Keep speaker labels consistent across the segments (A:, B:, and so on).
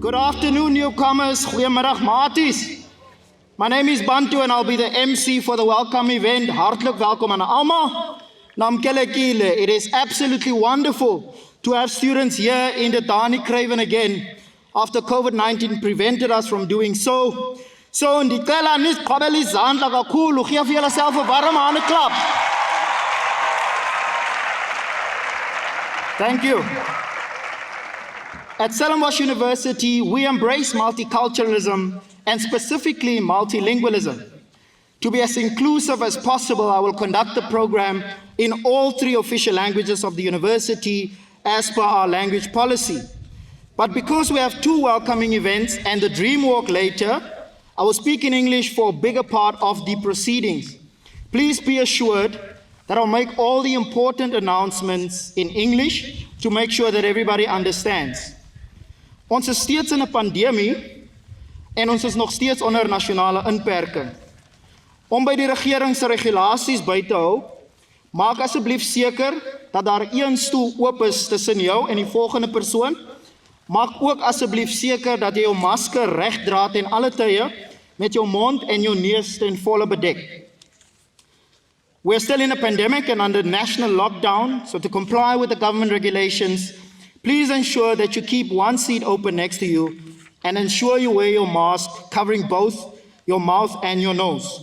A: Good afternoon, newcomers. Goeiemiddag, maties. My name is Bantu and I'll be the MC for the welcome event. Hartelijk welkom aan almal. Namkelekile. It is absolutely wonderful to have students here in the Dani Craven again after COVID-19 prevented us from doing so. So, ndicela nisqhubele izandla kakhulu. Gee vir julleself 'n warm hande klap. Thank you. At Stellenbosch University, we embrace multiculturalism and specifically multilingualism. To be as inclusive as possible, I will conduct the program in all 3 official languages of the university as per our language policy. But because we have 2 welcoming events and the Dream Walk later, I will speak in English for a bigger part of the proceedings. Please be assured that I'll make all the important announcements in English to make sure that everybody understands. Ons is steeds in 'n pandemie en ons is nog steeds onder nasionale inperking. Om by die regering se regulasies by te hou, maak asseblief seker dat daar 1 stoel oop is tussen jou en die volgende persoon. Maak ook asseblief seker dat jy jou masker reg dra ten alle tye met jou mond en jou neus ten volle bedek. We're still in a pandemic and under national lockdown, so to comply with the government regulations, please ensure that you keep 1 seat open next to you and ensure you wear your mask covering both your mouth and your nose.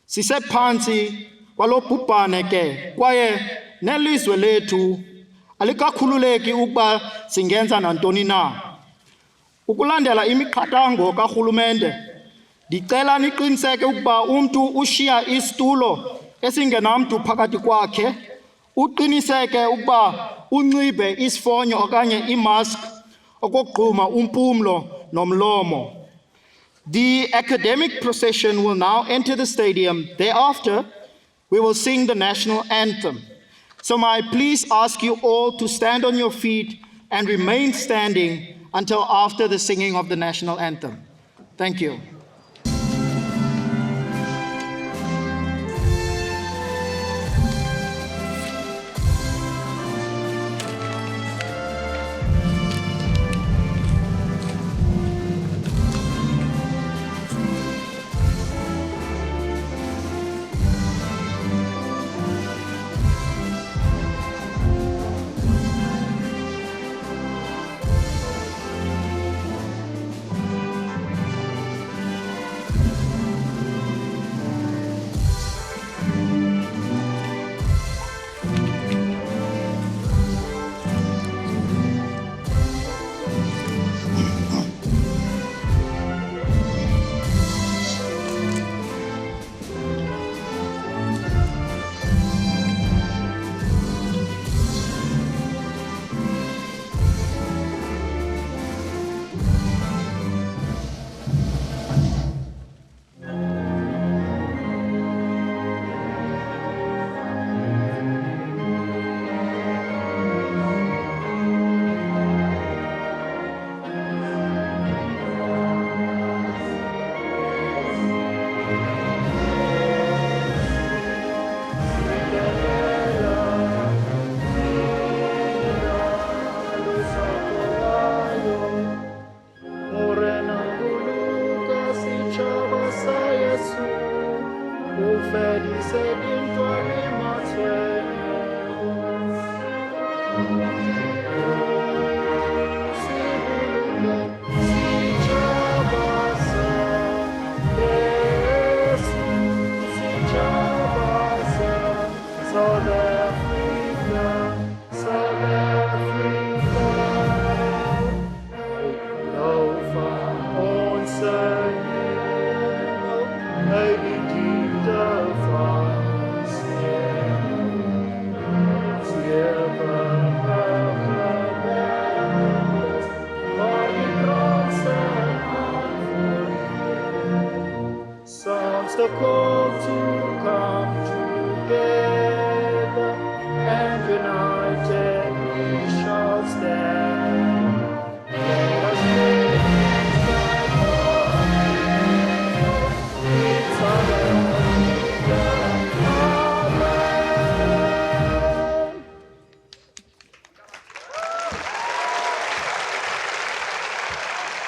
A: Sise phansi kwalo bhubhane ke kwaye nelizwe lethu alikakhululeki ukuba singenza nantoni na. Ukulandela imiqathango karhulumente, ndicela niqiniseke ukuba umntu ushiya isitulo esingenamntu phakathi kwakhe, uqiniseke ukuba unxibe isifonyo okanye imask okugquma umpumlo nomlomo. The academic procession will now enter the stadium. Thereafter, we will sing the national anthem. So may I please ask you all to stand on your feet and remain standing until after the singing of the national anthem. Thank you.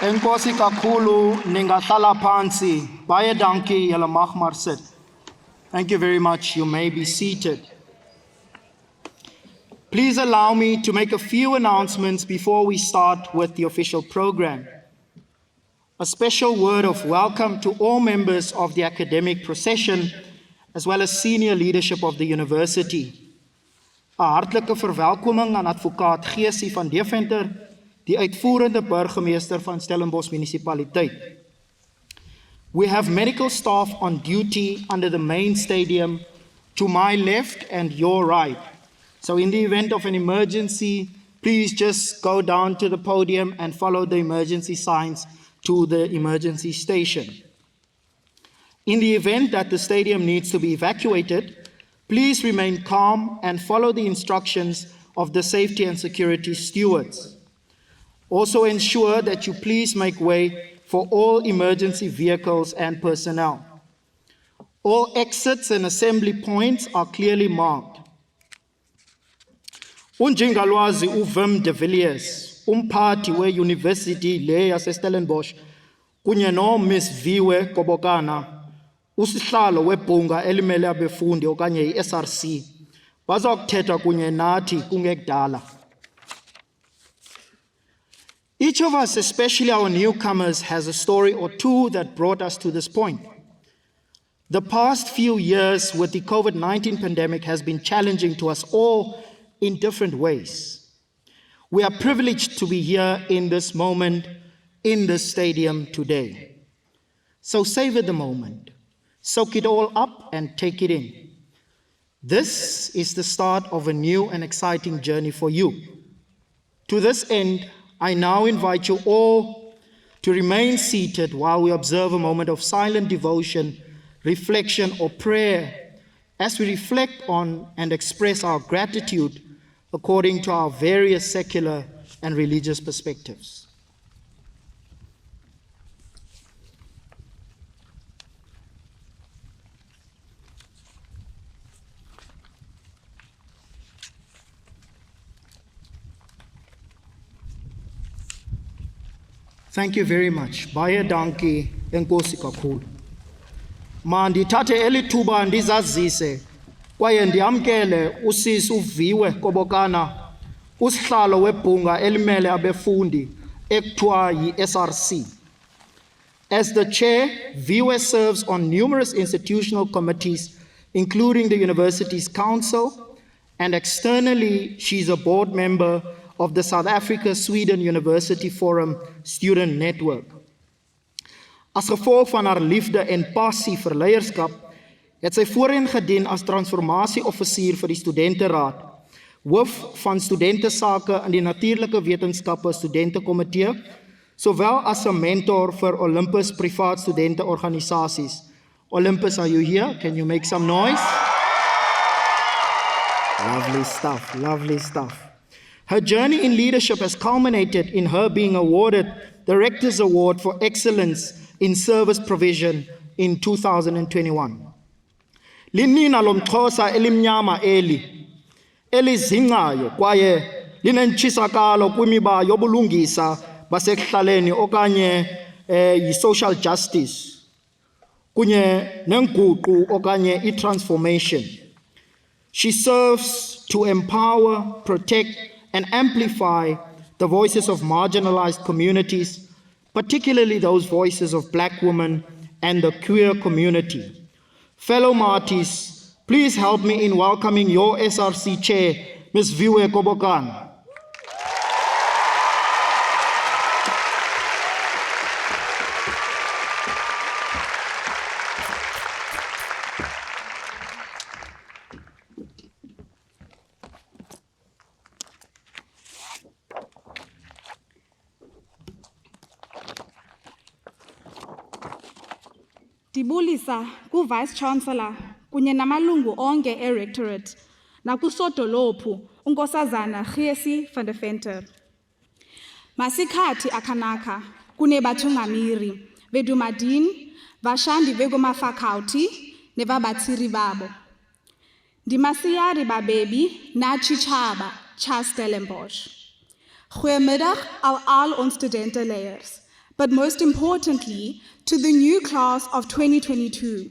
A: Enkosi kakhulu ningahlala phansi. Baie dankie, julle mag maar sit. Thank you very much. You may be seated. Please allow me to make a few announcements before we start with the official program. A special word of welcome to all members of the academic procession, as well as senior leadership of the university. 'n Hartlike verwelkoming aan advokaat Geesie van Deventer, die uitvoerende burgemeester van Stellenbosch Municipaliteit. We have medical staff on duty under the main stadium to my left and your right. So in the event of an emergency, please just go down to the podium and follow the emergency signs to the emergency station. In the event that the stadium needs to be evacuated, please remain calm and follow the instructions of the safety and security stewards. Also ensure that you please make way for all emergency vehicles and personnel. All exits and assembly points are clearly marked. Unjingalwazi uVim de Villiers, umphathi we-University le yase-Stellenbosch, kunye no-Miss Viwe Kobokana, usihlalo webhunga elimele abefundi okanye i-SRC, bazokuthetha kunye nathi kungekudala. Each of us, especially our newcomers, has a story or two that brought us to this point. The past few years with the COVID-19 pandemic has been challenging to us all in different ways. We are privileged to be here in this moment, in this stadium today. So savor the moment, soak it all up and take it in. This is the start of a new and exciting journey for you. To this end, I now invite you all to remain seated while we observe a moment of silent devotion, reflection, or prayer as we reflect on and express our gratitude according to our various secular and religious perspectives. Thank you very much. Baie dankie, enkosi kakhulu. Mandithathe elithuba ndizazise kwaye ndiyamkele usisi uViwe Kobokana, usihlalo webhunga elimele abefundi ekuthiwa yi-SRC. As the chair, Viwe serves on numerous institutional committees, including the university's council, and externally, she's a board member of the South Africa-Sweden University Forum Student Network. As gevolg van haar liefde en passie vir leierskap, het sy voorheen gedien as transformasieoffisier vir die studenteraad, hoof van studentesake in die natuurlike wetenskappe studentekomitee, sowel as 'n mentor vir Olympus privaat studenteorganisasies. Olympus, are you here? Can you make some noise? Lovely stuff, lovely stuff. Her journey in leadership has culminated in her being awarded the Rector's Award for Excellence in Service Provision in 2021. Linina lomxhosa elimnyama elizingayo kwaye linentshisakalo kwimiba yobulungisa basekuhlaleni okanye yi-social justice kunye nenguqu okanye i-transformation. She serves to empower, protect, and amplify the voices of marginalized communities, particularly those voices of Black women and the queer community. Fellow Marties, please help me in welcoming your SRC chair, Ms. Viwe Kobokana.
B: Ndibulisa ku-Vice Chancellor kunye namalungu onke e-Rectorate nakusodolophu unkosazana Geesie van Deventer. Masikhathi akanaka kunebathungamiri vedumadini vashandi vekumafakauti nevabatsiri babo. Ndimasiyari babebi na chichaba cha Stellenbosch. Goeiemiddag al ons studentenleiers, but most importantly, to the new class of 2022.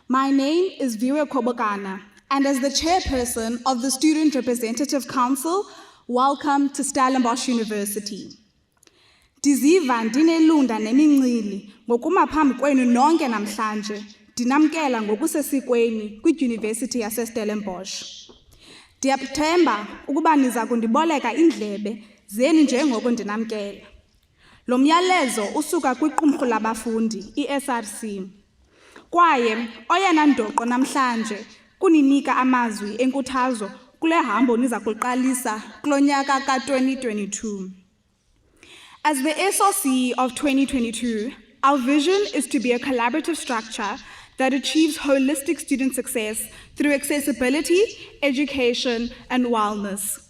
B: My name is Viwe Kobokana, and as the chairperson of the Student Representative Council, welcome to Stellenbosch University. Ndiziva ndinelunda nemincili ngokuma phambi kwenu nonke namhlanje ndinamkela ngokusesikweni kwidyunivesithi yaseStellenbosch. Ndiyathemba ukuba niza kundiboleka indlebe zeni njengoko ndinamkela. Lo myalezo usuka kwiqumrhu labafundi, iSRC, kwaye oyena ndoqo namhlanje kuninika amazwi enkuthazo kule hambo niza kuqalisa kulo nyaka ka-2022. As the SRC of 2022, our vision is to be a collaborative structure that achieves holistic student success through accessibility, education, and wellness.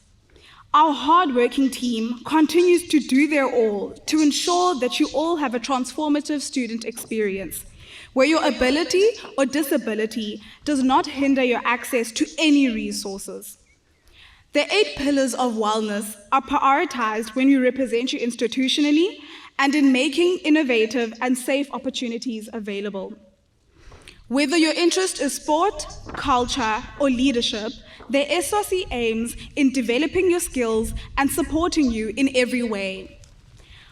B: Our hard-working team continues to do their all to ensure that you all have a transformative student experience, where your ability or disability does not hinder your access to any resources. The 8 pillars of wellness are prioritized when we represent you institutionally and in making innovative and safe opportunities available. Whether your interest is sport, culture, or leadership, the SRC aims in developing your skills and supporting you in every way.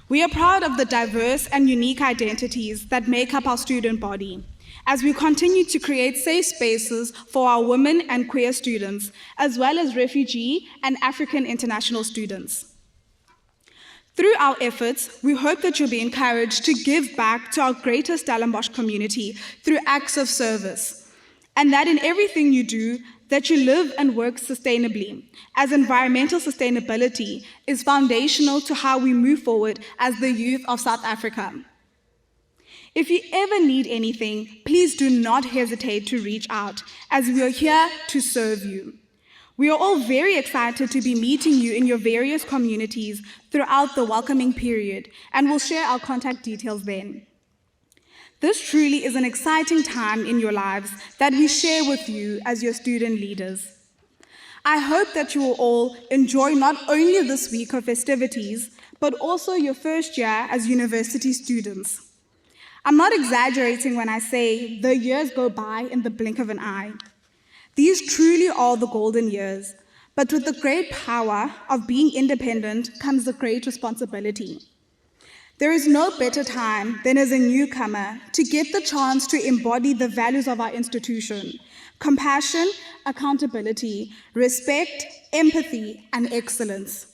B: We are proud of the diverse and unique identities that make up our student body, as we continue to create safe spaces for our women and queer students, as well as refugee and African international students. Through our efforts, we hope that you'll be encouraged to give back to our greater Stellenbosch community through acts of service, and that in everything you do, that you live and work sustainably, as environmental sustainability is foundational to how we move forward as the youth of South Africa. If you ever need anything, please do not hesitate to reach out, as we are here to serve you. We are all very excited to be meeting you in your various communities throughout the welcoming period, and we'll share our contact details then. This truly is an exciting time in your lives that we share with you as your student leaders. I hope that you will all enjoy not only this week of festivities, but also your first year as university students. I'm not exaggerating when I say the years go by in the blink of an eye. These truly are the golden years, but with the great power of being independent comes the great responsibility. There is no better time than as a newcomer to get the chance to embody the values of our institution: compassion, accountability, respect, empathy, and excellence.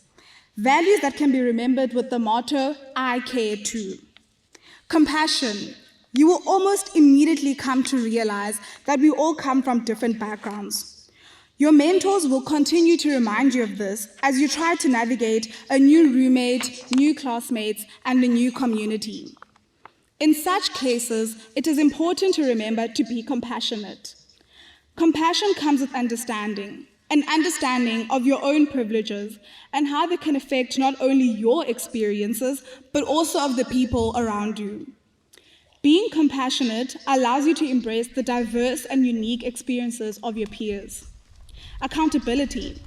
B: Values that can be remembered with the motto, I care too. Compassion. You will almost immediately come to realize that we all come from different backgrounds. Your mentors will continue to remind you of this as you try to navigate a new roommate, new classmates, and a new community. In such cases, it is important to remember to be compassionate. Compassion comes with understanding, an understanding of your own privileges and how they can affect not only your experiences, but also of the people around you. Being compassionate allows you to embrace the diverse and unique experiences of your peers. Accountability.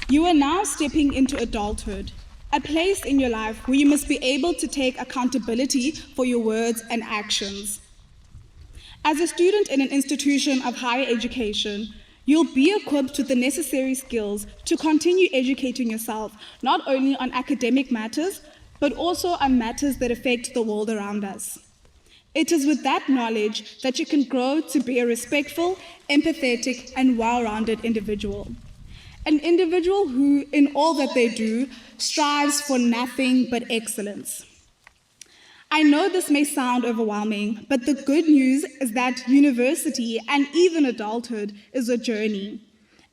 B: You are now stepping into adulthood, a place in your life where you must be able to take accountability for your words and actions. As a student in an institution of higher education, you'll be equipped with the necessary skills to continue educating yourself, not only on academic matters, but also on matters that affect the world around us. It is with that knowledge that you can grow to be a respectful, empathetic, and well-rounded individual. An individual who, in all that they do, strives for nothing but excellence. I know this may sound overwhelming, but the good news is that university and even adulthood is a journey.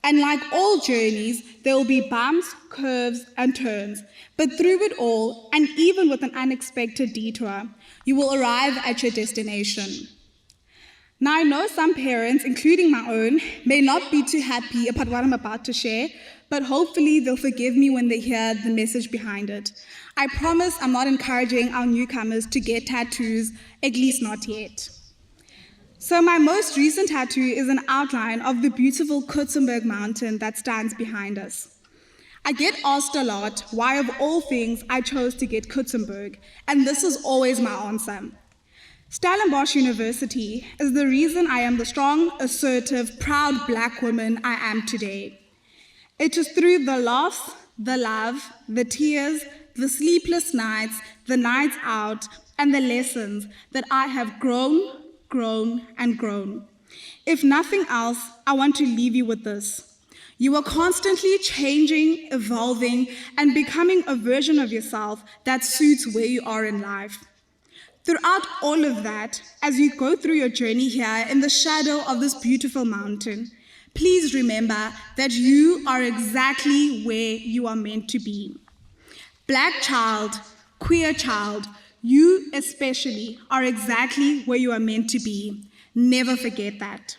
B: And like all journeys, there will be bumps, curves, and turns. But through it all, and even with an unexpected detour, you will arrive at your destination. Now, I know some parents, including my own, may not be too happy about what I'm about to share, but hopefully they'll forgive me when they hear the message behind it. I promise I'm not encouraging our newcomers to get tattoos, at least not yet. So my most recent tattoo is an outline of the beautiful Kutzenberg mountain that stands behind us. I get asked a lot why of all things I chose to get Kutzenberg, and this is always my answer. Stellenbosch University is the reason I am the strong, assertive, proud Black woman I am today. It is through the laughs, the love, the tears, the sleepless nights, the nights out, and the lessons that I have grown, and grown. If nothing else, I want to leave you with this. You are constantly changing, evolving, and becoming a version of yourself that suits where you are in life. Throughout all of that, as you go through your journey here in the shadow of this beautiful mountain, please remember that you are exactly where you are meant to be. Black child, queer child, you especially are exactly where you are meant to be. Never forget that.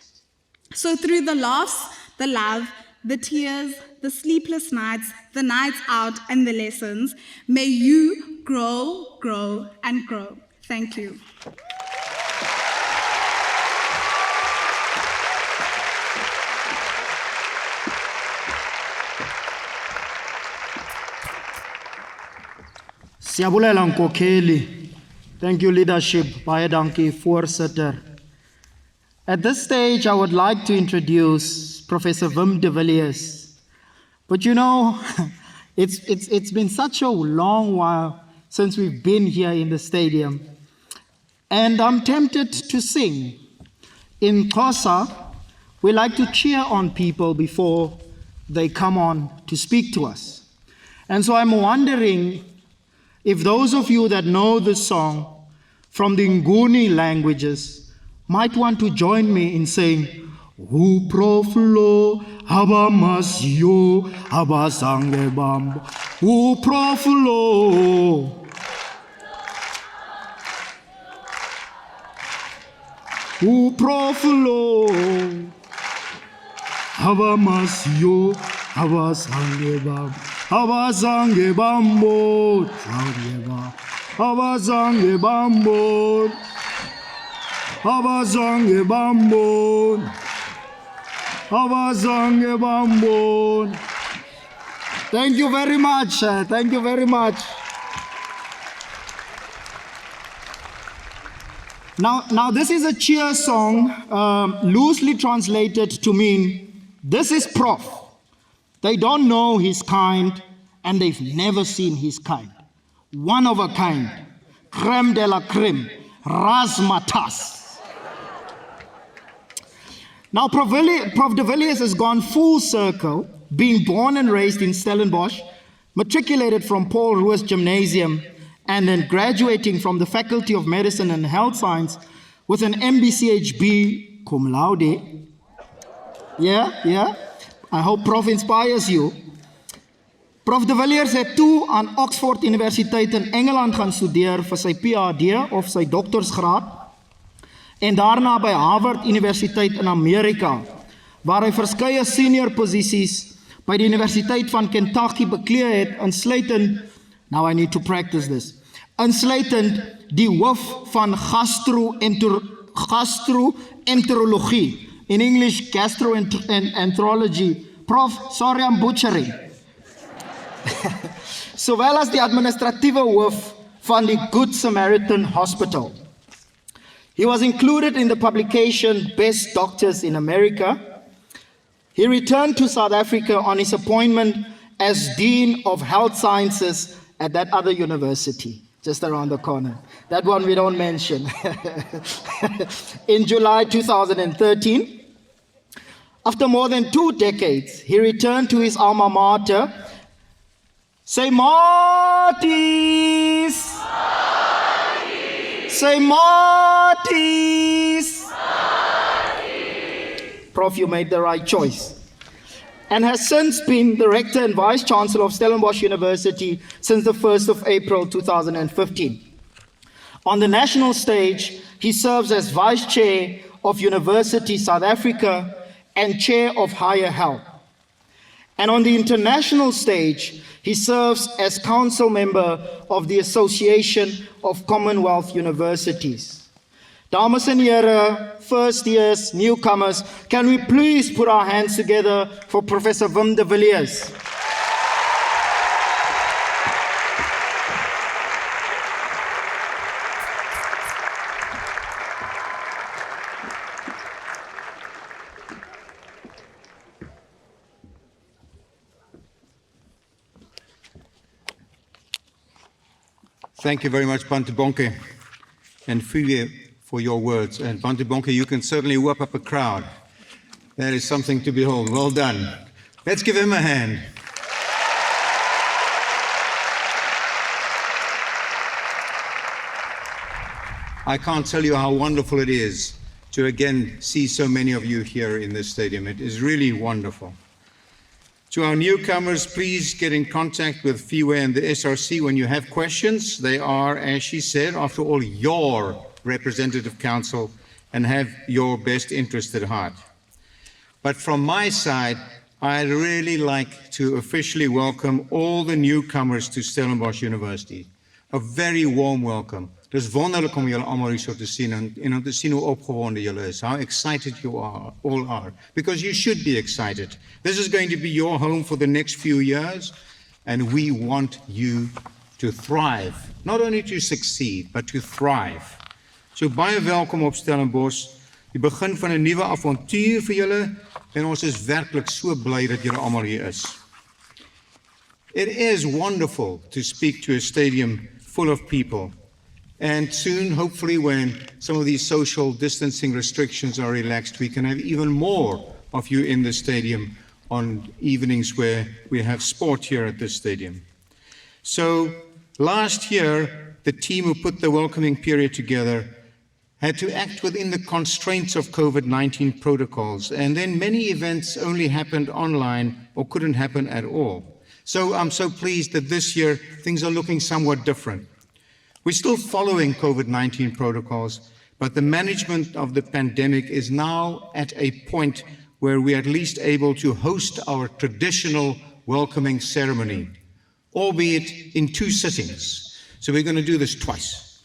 B: So through the laughs, the love, the tears, the sleepless nights, the nights out, and the lessons, may you grow, and grow. Thank you.
A: Siyabulela Nkokheli. Thank you, leadership. Baie dankie, voorsitter. At this stage, I would like to introduce Professor Wim de Villiers. But you know, it's been such a long while since we've been here in the stadium. And I'm tempted to sing. In Xhosa, we like to cheer on people before they come on to speak to us. And so I'm wondering if those of you that know this song from the Nguni languages might want to join me in saying, Uproflo abamasio abasange bambo. Uproflo. Uproflo abamasio abasange bambo. Abazange bambo, abazange bambo, abazange bambo, abazange bambo. Thank you very much. Thank you very much. Now this is a cheer song, loosely translated to mean, this is Prof. They don't know his kind, and they've never seen his kind. One of a kind, creme de la creme, razzmatazz. Now, Prof. de Villiers has gone full circle, being born and raised in Stellenbosch, matriculated from Paul Roos Gymnasium, and then graduating from the Faculty of Medicine and Health Science with an MBCHB cum laude. Yeah. I hope Prof inspires you. Prof de Villiers het toe aan Oxford Universiteit in Engeland gaan studeer vir sy PhD of sy doktorsgraad en daarna by Harvard Universiteit in Amerika, waar hy verskeie senior posisies by die Universiteit van Kentucky beklee het, insluitend, now I need to practice this, insluitend die hoof van gastroenterologie, in English, gastroenterology. Prof, sorry I'm butchering. Sowel as die administratiewe hoof van die Good Samaritan Hospital. He was included in the publication Best Doctors in America. He returned to South Africa on his appointment as Dean of Health Sciences at that other university, just around the corner. That one we don't mention. In July 2013, after more than 2 decades, he returned to his alma mater. Say Marties! Say Marties! Prof, you made the right choice. And has since been the Rector and Vice Chancellor of Stellenbosch University since the 1st of April 2015. On the national stage, he serves as Vice Chair of University South Africa and Chair of Higher Health. And on the international stage, he serves as Council Member of the Association of Commonwealth Universities. Dames en heren, first years, newcomers, can we please put our hands together for Professor Wim de Villiers?
C: Thank you very much, Bante Bonke, and Fiwe for your words. And Bante Bonke, you can certainly whip up a crowd. That is something to behold. Well done. Let's give him a hand. I can't tell you how wonderful it is to again see so many of you here in this stadium. It is really wonderful. To our newcomers, please get in contact with Fiwe and the SRC when you have questions. They are, as she said, after all, your representative council and have your best interest at heart. But from my side, I'd really like to officially welcome all the newcomers to Stellenbosch University. A very warm welcome. Dis wonderlik om julle almal hier so te sien en om te sien hoe opgewonde julle is. How excited you all are. Because you should be excited. This is going to be your home for the next few years, and we want you to thrive. Not only to succeed, but to thrive. So baie welkom op Stellenbosch. Die begin van 'n nuwe avontuur vir julle, en ons is werklik so bly dat julle almal hier is. It is wonderful to speak to a stadium full of people. And soon, hopefully, when some of these social distancing restrictions are relaxed, we can have even more of you in the stadium on evenings where we have sport here at this stadium. So last year, the team who put the welcoming period together had to act within the constraints of COVID-19 protocols, and then many events only happened online or couldn't happen at all. So I'm so pleased that this year things are looking somewhat different. We're still following COVID-19 protocols, but the management of the pandemic is now at a point where we are at least able to host our traditional welcoming ceremony, albeit in 2 sittings. So we're going to do this twice.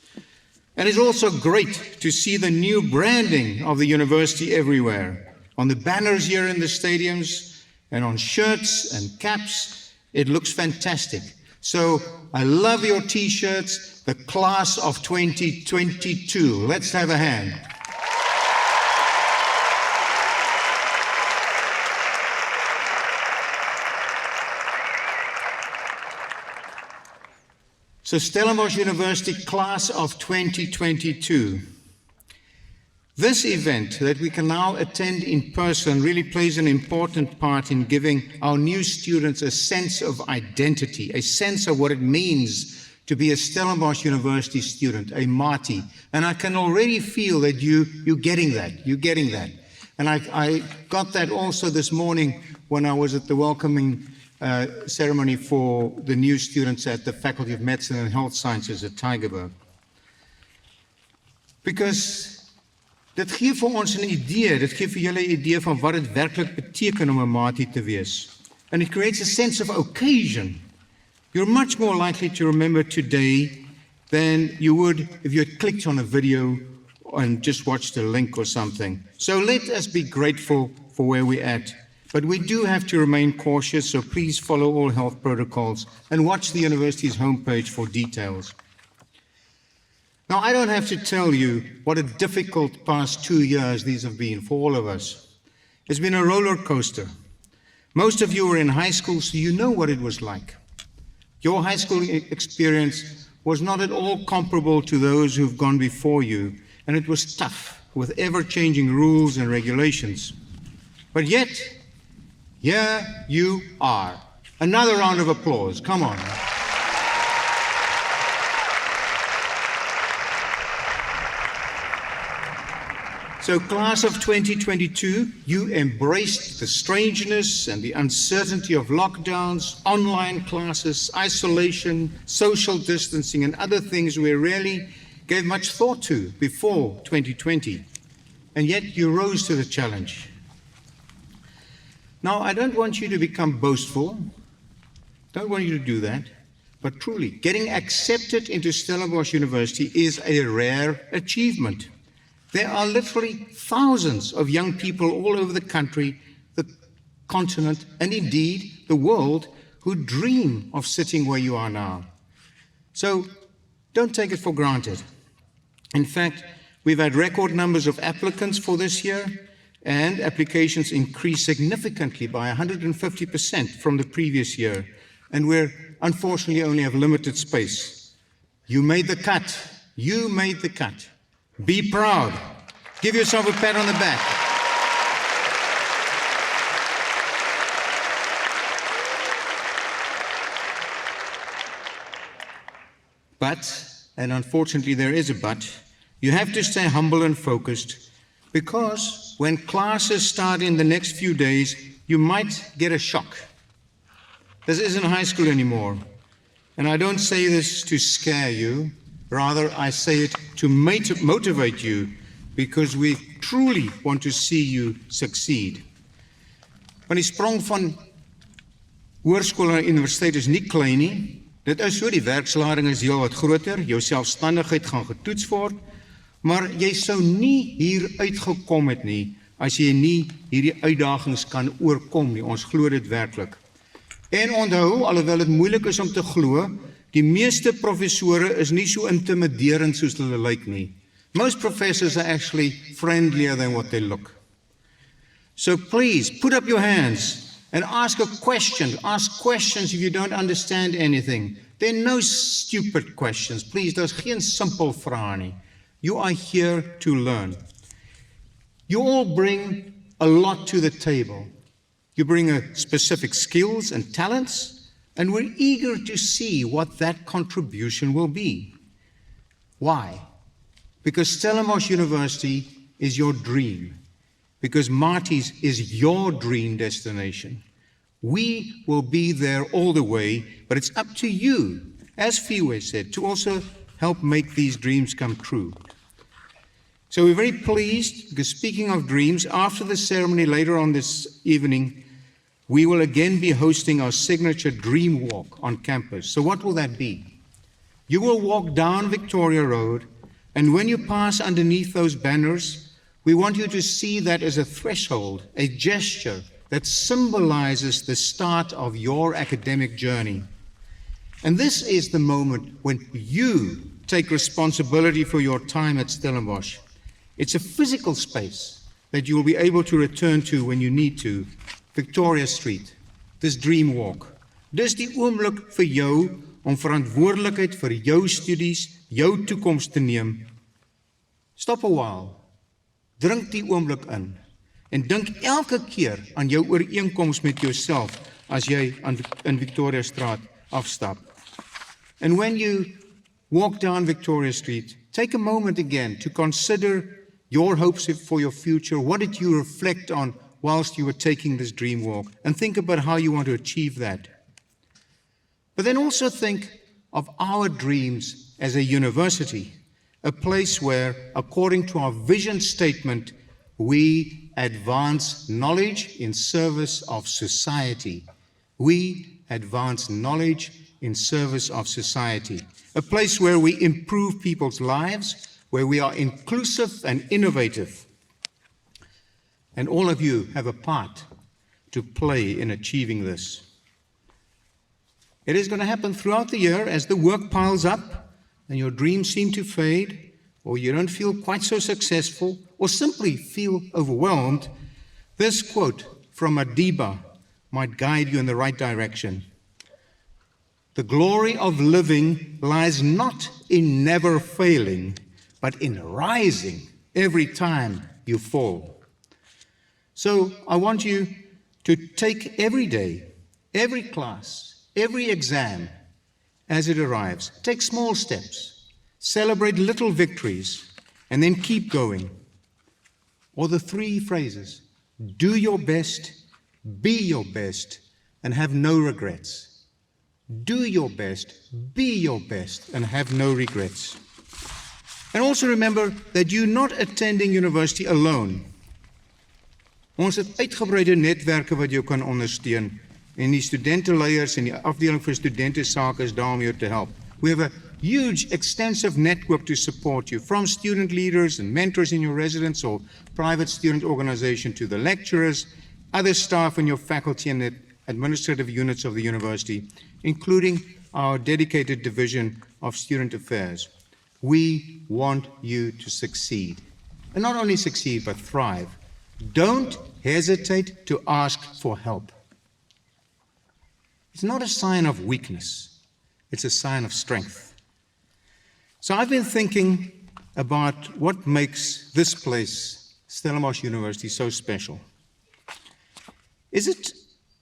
C: And it's also great to see the new branding of the university everywhere. On the banners here in the stadiums and on shirts and caps, it looks fantastic. So I love your t-shirts, the class of 2022. Let's have a hand. So Stellenbosch University class of 2022. This event that we can now attend in person really plays an important part in giving our new students a sense of identity, a sense of what it means to be a Stellenbosch University student, a Mati. And I can already feel that you're getting that. And I got that also this morning when I was at the welcoming ceremony for the new students at the Faculty of Medicine and Health Sciences at Tygerberg. Because dit gee vir ons 'n idee, dit gee vir julle 'n idee van wat dit werklik beteken om 'n Mati te wees. And it creates a sense of occasion. You're much more likely to remember today than you would if you had clicked on a video and just watched a link or something. So let us be grateful for where we're at. But we do have to remain cautious, so please follow all health protocols and watch the university's homepage for details. Now, I don't have to tell you what a difficult past 2 years these have been for all of us. It's been a roller coaster. Most of you were in high school, so you know what it was like. Your high school experience was not at all comparable to those who've gone before you, and it was tough with ever-changing rules and regulations. But yet, here you are. Another round of applause. Come on. So class of 2022, you embraced the strangeness and the uncertainty of lockdowns, online classes, isolation, social distancing, and other things we really gave much thought to before 2020. And yet you rose to the challenge. Now, I don't want you to become boastful. Don't want you to do that. But truly, getting accepted into Stellenbosch University is a rare achievement. There are literally thousands of young people all over the country, the continent, and indeed the world who dream of sitting where you are now. So don't take it for granted. In fact, we've had record numbers of applicants for this year, and applications increased significantly by 150% from the previous year, and we unfortunately only have limited space. You made the cut. You made the cut. Be proud. Give yourself a pat on the back. But, and unfortunately there is a but, you have to stay humble and focused, because when classes start in the next few days, you might get a shock. This isn't high school anymore. And I don't say this to scare you, rather I say it to motivate you, because we truly want to see you succeed. Want die sprong van hoërskool na universiteit is nie klein nie. Dit is so, die werkslading is heel wat groter, jou selfstandigheid gaan getoets word, maar jy sou nie hier uitgekom het nie, as jy nie hierdie uitdagings kan oorkom nie. Ons glo dit werklik. En onthou, alhoewel dit moeilik is om te glo, die meeste professore is nie so intimiderend soos hulle lyk nie. Most professors are actually friendlier than what they look. So please, put up your hands and ask a question. Ask questions if you don't understand anything. There are no stupid questions. Please, daar's geen simpel vrae nie. You are here to learn. You all bring a lot to the table. You bring specific skills and talents, and we're eager to see what that contribution will be. Why? Because Stellenbosch University is your dream. Because Marty's is your dream destination. We will be there all the way, but it's up to you, as Fiwe said, to also help make these dreams come true. So we're very pleased, because speaking of dreams, after the ceremony later on this evening, we will again be hosting our signature dream walk on campus. So what will that be? You will walk down Victoria Road, and when you pass underneath those banners, we want you to see that as a threshold, a gesture that symbolizes the start of your academic journey. And this is the moment when you take responsibility for your time at Stellenbosch. It's a physical space that you will be able to return to when you need to. Victoria Street, this dream walk. Dis die oomblik vir jou om verantwoordelikheid vir jou studies, jou toekoms te neem. Stop a while. Drink die oomblik in en dink elke keer aan jou ooreenkoms met jouself as jy in Victoria Straat afstap. And when you walk down Victoria Street, take a moment again to consider your hopes for your future. What did you reflect on whilst you were taking this dream walk? And think about how you want to achieve that. But then also think of our dreams as a university, a place where, according to our vision statement, we advance knowledge in service of society. We advance knowledge in service of society. A place where we improve people's lives, where we are inclusive and innovative. And all of you have a part to play in achieving this. It is going to happen throughout the year as the work piles up and your dreams seem to fade, or you don't feel quite so successful, or simply feel overwhelmed. This quote from Madiba might guide you in the right direction. The glory of living lies not in never failing, but in rising every time you fall. So I want you to take every day, every class, every exam as it arrives. Take small steps, celebrate little victories, and then keep going. Or the three phrases: do your best, be your best, and have no regrets. Do your best, be your best, and have no regrets. And also remember that you're not attending university alone. Ons het uitgebreide netwerke wat jou kan ondersteun, en die studenteleiers en die afdeling vir studentesake is daar om jou te help. We have a huge, extensive network to support you, from student leaders and mentors in your residence or private student organization to the lecturers, other staff in your faculty and the administrative units of the university, including our dedicated division of student affairs. We want you to succeed. And not only succeed, but thrive. Don't hesitate to ask for help. It's not a sign of weakness. It's a sign of strength. So I've been thinking about what makes this place, Stellenbosch University, so special. Is it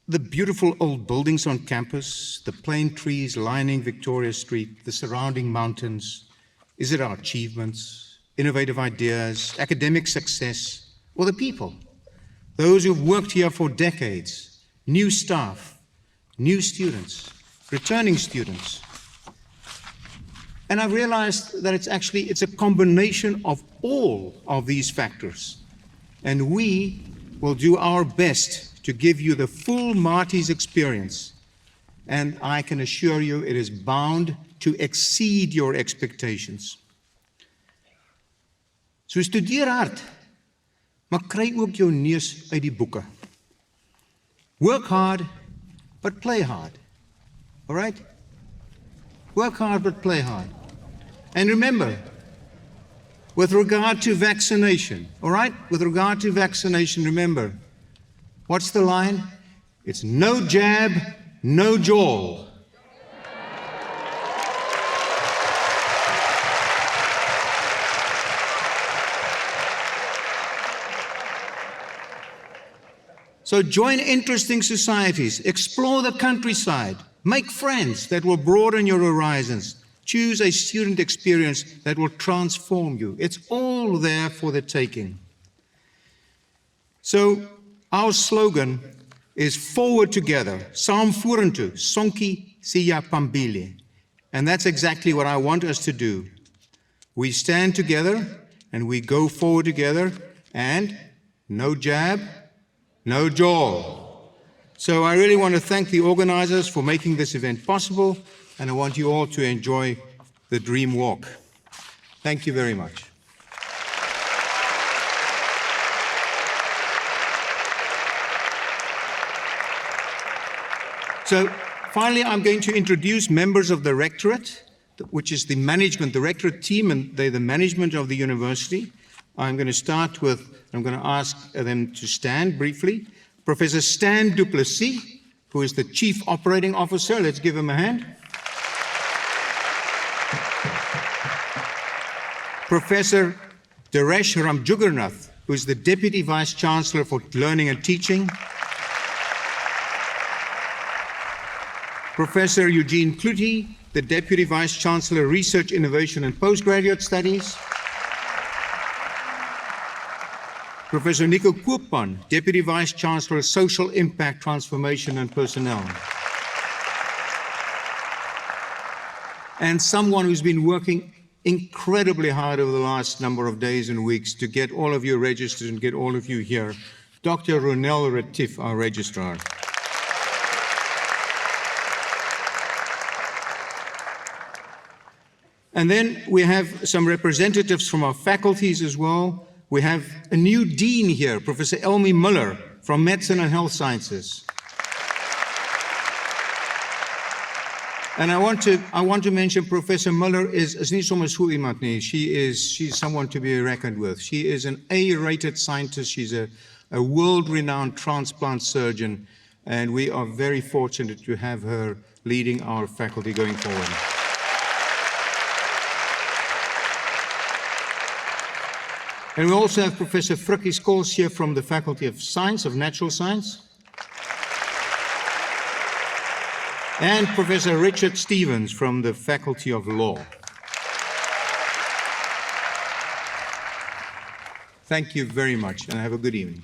C: the beautiful old buildings on campus, the plane trees lining Victoria Street, the surrounding mountains? Is it our achievements, innovative ideas, academic success, or the people? Those who've worked here for decades, new staff, new students, returning students. And I've realized that it's a combination of all of these factors. And we will do our best to give you the full Marty's experience. And I can assure you it is bound to exceed your expectations. So studeer hard, maar kry ook jou neus uit die boeke. Work hard, but play hard. All right? Work hard, but play hard. And remember, with regard to vaccination, all right? With regard to vaccination, remember, what's the line? It's no jab, no jaw. So join interesting societies, explore the countryside, make friends that will broaden your horizons. Choose a student experience that will transform you. It's all there for the taking. So our slogan is forward together, saam vorentoe, sonkie siya pambili. And that's exactly what I want us to do. We stand together and we go forward together, and no jab, no jaw. So I really want to thank the organizers for making this event possible, and I want you all to enjoy the Dream Walk. Thank you very much. So finally, I'm going to introduce members of the rectorate, which is the rectorate team, and they're the management of the university. I'm going to ask them to stand briefly. Professor Stan du Plessis, who is the Chief Operating Officer. Let's give him a hand. Professor Daresh Ramjugarnath, who is the Deputy Vice Chancellor for Learning and Teaching. Professor Eugene Kluti, the Deputy Vice Chancellor, Research, Innovation and Postgraduate Studies. Professor Nico Koopman, Deputy Vice Chancellor, Social Impact, Transformation and Personnel. And someone who's been working incredibly hard over the last number of days and weeks to get all of you registered and get all of you here, Dr. Ronel Retief, our registrar. And then we have some representatives from our faculties as well. We have a new dean here, Professor Elmi Muller from Medicine and Health Sciences. And I want to mention Professor Muller is nie sommer so iemand nie. She's someone to be reckoned with. She is an A-rated scientist. She's a world-renowned transplant surgeon, and we are very fortunate to have her leading our faculty going forward. And we also have Professor Frikkie Skols here from the Faculty of Science, of Natural Science. And Professor Richard Stevens from the Faculty of Law. Thank you very much, and have a good evening.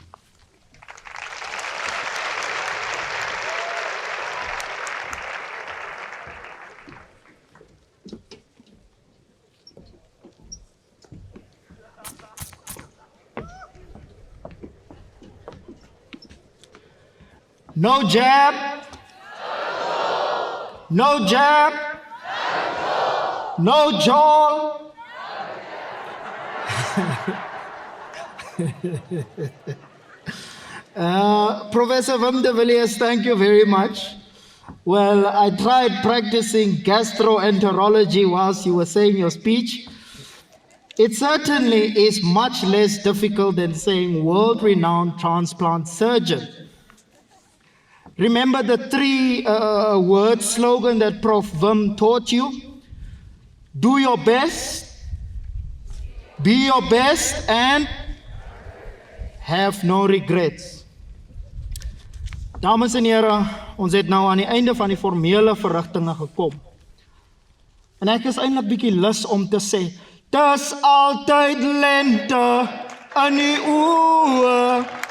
A: No jab. No jab. No jaw. Professor Wim de Villiers, thank you very much. Well, I tried practicing gastroenterology whilst you were saying your speech. It certainly is much less difficult than saying world-renowned transplant surgeon. Remember the three-word slogan that Prof. Wim taught you? Do your best, be your best, and have no regrets. Dames en here, ons het nou aan die einde van die formele verrigtinge gekom. En ek is eintlik bietjie lus om te sê, dis altyd lente in die oë